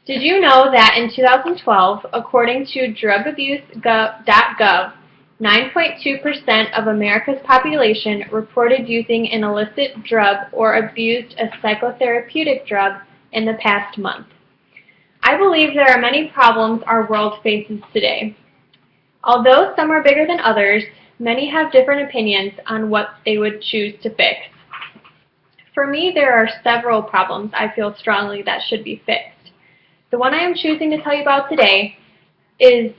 Did you know that in 2012, according to drugabuse.gov, 9.2% of America's population reported using an illicit drug or abused a psychotherapeutic drug in the past month? I believe there are many problems our world faces today. Although some are bigger than others, many have different opinions on what they would choose to fix. For me, there are several problems I feel strongly that should be fixed. The one I am choosing to tell you about today is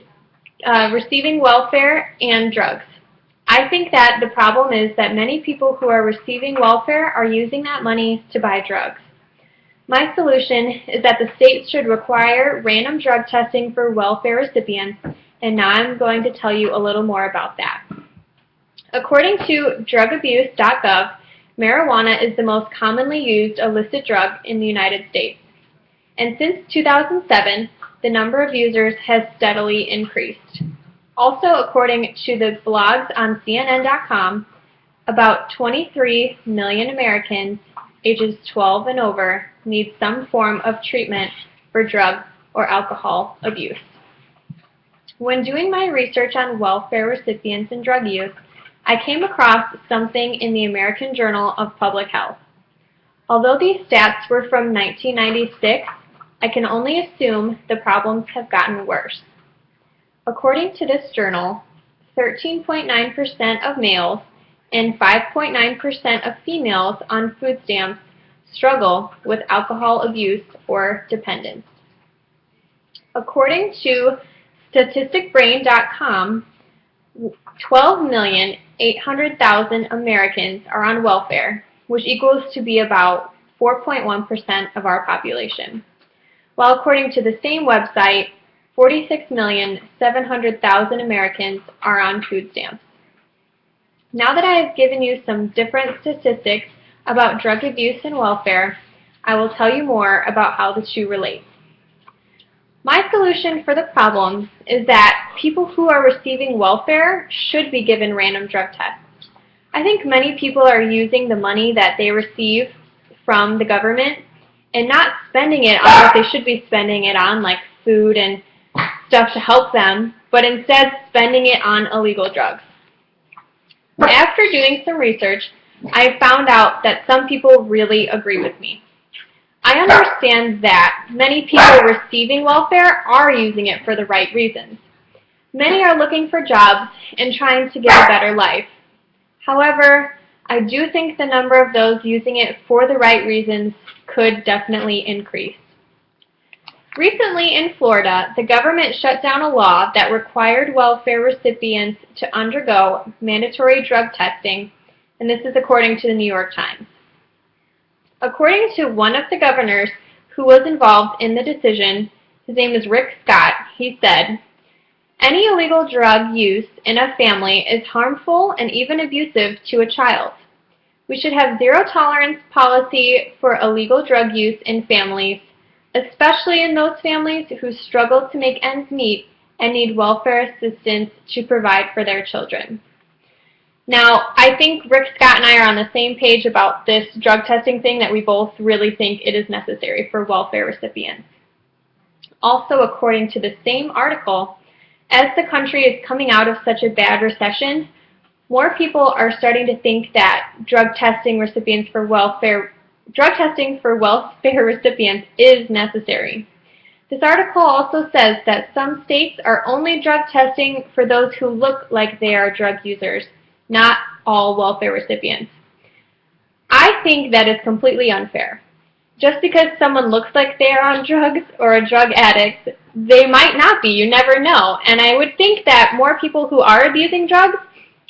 receiving welfare and drugs. I think that the problem is that many people who are receiving welfare are using that money to buy drugs. My solution is that the state should require random drug testing for welfare recipients, and now I'm going to tell you a little more about that. According to drugabuse.gov, marijuana is the most commonly used illicit drug in the United States. And since 2007, the number of users has steadily increased. Also, according to the blogs on CNN.com, about 23 million Americans ages 12 and over need some form of treatment for drug or alcohol abuse. When doing my research on welfare recipients and drug use, I came across something in the American Journal of Public Health. Although these stats were from 1996, I can only assume the problems have gotten worse. According to this journal, 13.9% of males and 5.9% of females on food stamps struggle with alcohol abuse or dependence. According to statisticbrain.com, 12,800,000 Americans are on welfare, which equals to be about 4.1% of our population. While according to the same website, 46,700,000 Americans are on food stamps. Now that I have given you some different statistics about drug abuse and welfare, I will tell you more about how the two relate. My solution for the problem is that people who are receiving welfare should be given random drug tests. I think many people are using the money that they receive from the government and not spending it on what they should be spending it on, like food and stuff to help them, but instead spending it on illegal drugs. After doing some research, I found out that some people really agree with me. I understand that many people receiving welfare are using it for the right reasons. Many are looking for jobs and trying to get a better life. However, I do think the number of those using it for the right reasons could definitely increase. Recently in Florida, the government shut down a law that required welfare recipients to undergo mandatory drug testing, and this is according to the New York Times. According to one of the governors who was involved in the decision, his name is Rick Scott, he said, "Any illegal drug use in a family is harmful and even abusive to a child. We should have zero tolerance policy for illegal drug use in families, especially in those families who struggle to make ends meet and need welfare assistance to provide for their children." Now, I think Rick Scott and I are on the same page about this drug testing thing, that we both really think it is necessary for welfare recipients. Also, according to the same article, as the country is coming out of such a bad recession, more people are starting to think that drug testing for welfare recipients is necessary. This article also says that some states are only drug testing for those who look like they are drug users, not all welfare recipients. I think that is completely unfair. Just because someone looks like they are on drugs or a drug addict, they might not be. You never know. And I would think that more people who are abusing drugs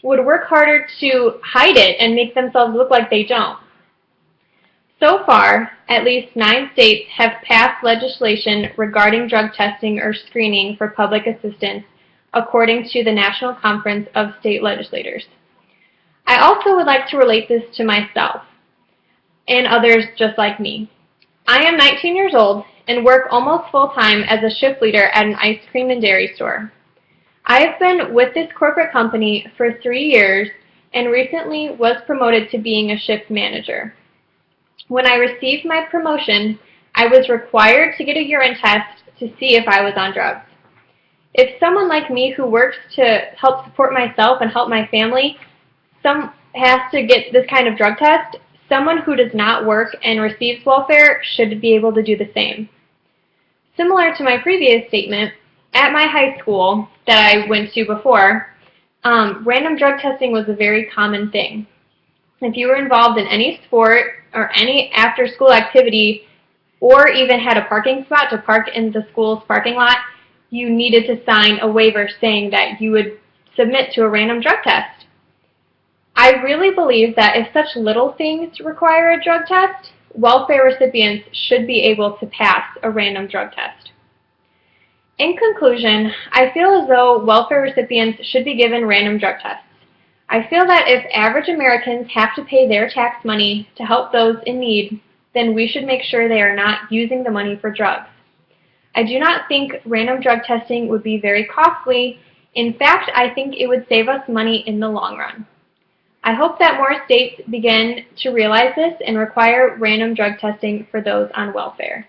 would work harder to hide it and make themselves look like they don't. So far, at least 9 states have passed legislation regarding drug testing or screening for public assistance, according to the National Conference of State Legislators. I also would like to relate this to myself and others just like me. I am 19 years old and work almost full-time as a shift leader at an ice cream and dairy store. I have been with this corporate company for 3 years and recently was promoted to being a shift manager. When I received my promotion, I was required to get a urine test to see if I was on drugs. If someone like me who works to help support myself and help my family has to get this kind of drug test, someone who does not work and receives welfare should be able to do the same. Similar to my previous statement, at my high school that I went to before, random drug testing was a very common thing. If you were involved in any sport or any after-school activity, or even had a parking spot to park in the school's parking lot, you needed to sign a waiver saying that you would submit to a random drug test. I really believe that if such little things require a drug test, welfare recipients should be able to pass a random drug test. In conclusion, I feel as though welfare recipients should be given random drug tests. I feel that if average Americans have to pay their tax money to help those in need, then we should make sure they are not using the money for drugs. I do not think random drug testing would be very costly. In fact, I think it would save us money in the long run. I hope that more states begin to realize this and require random drug testing for those on welfare.